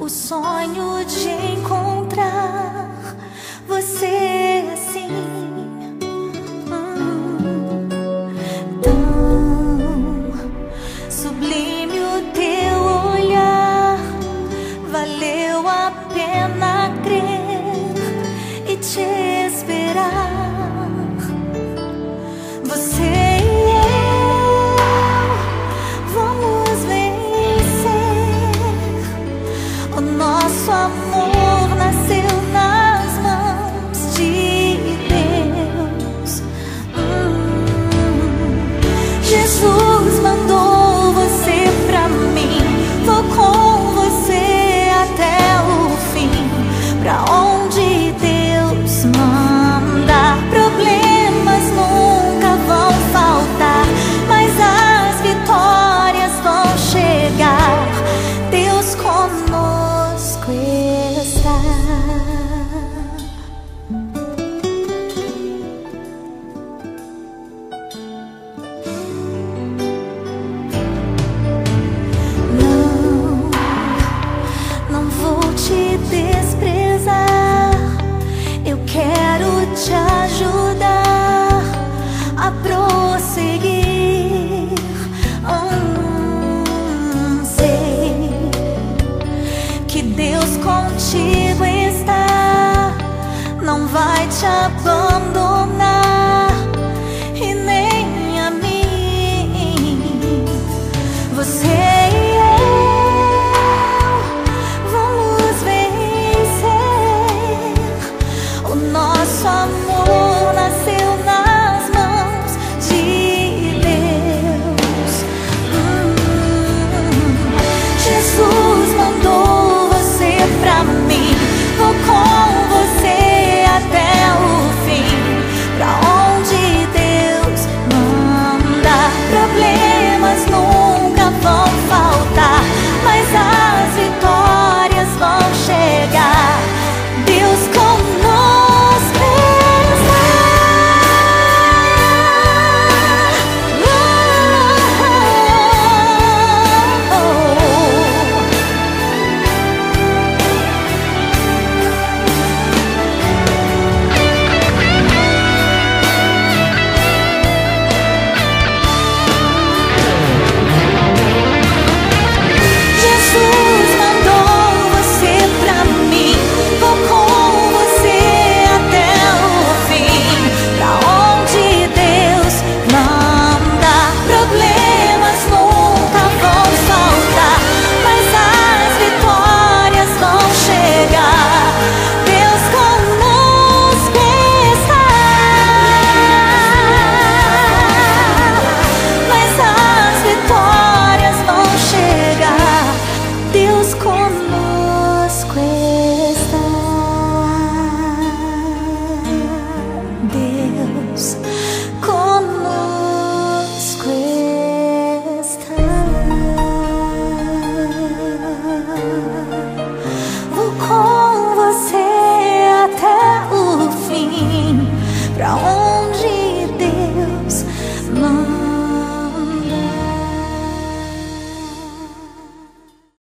o sonho de encontrar você assim, tão sublime o teu olhar. Valeu a pena crer e te esperar. Você e eu vamos vencer. O nosso amor nasceu nas mãos de Deus. Jesus mandou você pra mim. Vou com você até o fim. Pra onde Deus manda, problemas nunca vão faltar, mas as vitórias vão chegar. Deus conosco está. Não vou te desprezar. Eu quero te ajudar a prosseguir. Sei que Deus contigo está, não vai te abandonar e nem a mim. Você e eu vamos vencer. O nosso amor nasceu nas mãos de Deus. Jesus mandou você pra mim. Vou com você até o fim. Pra onde Deus manda, problemas nunca vão faltar, mas as vitórias vão chegar. Deus conosco está. Jesus mandou você pra mim. Vou com você até o fim. Pra onde Deus manda, problemas nunca vão faltar, mas as vitórias vão chegar. Deus conosco está, mas as vitórias vão chegar. Deus conosco está. Deus conosco está.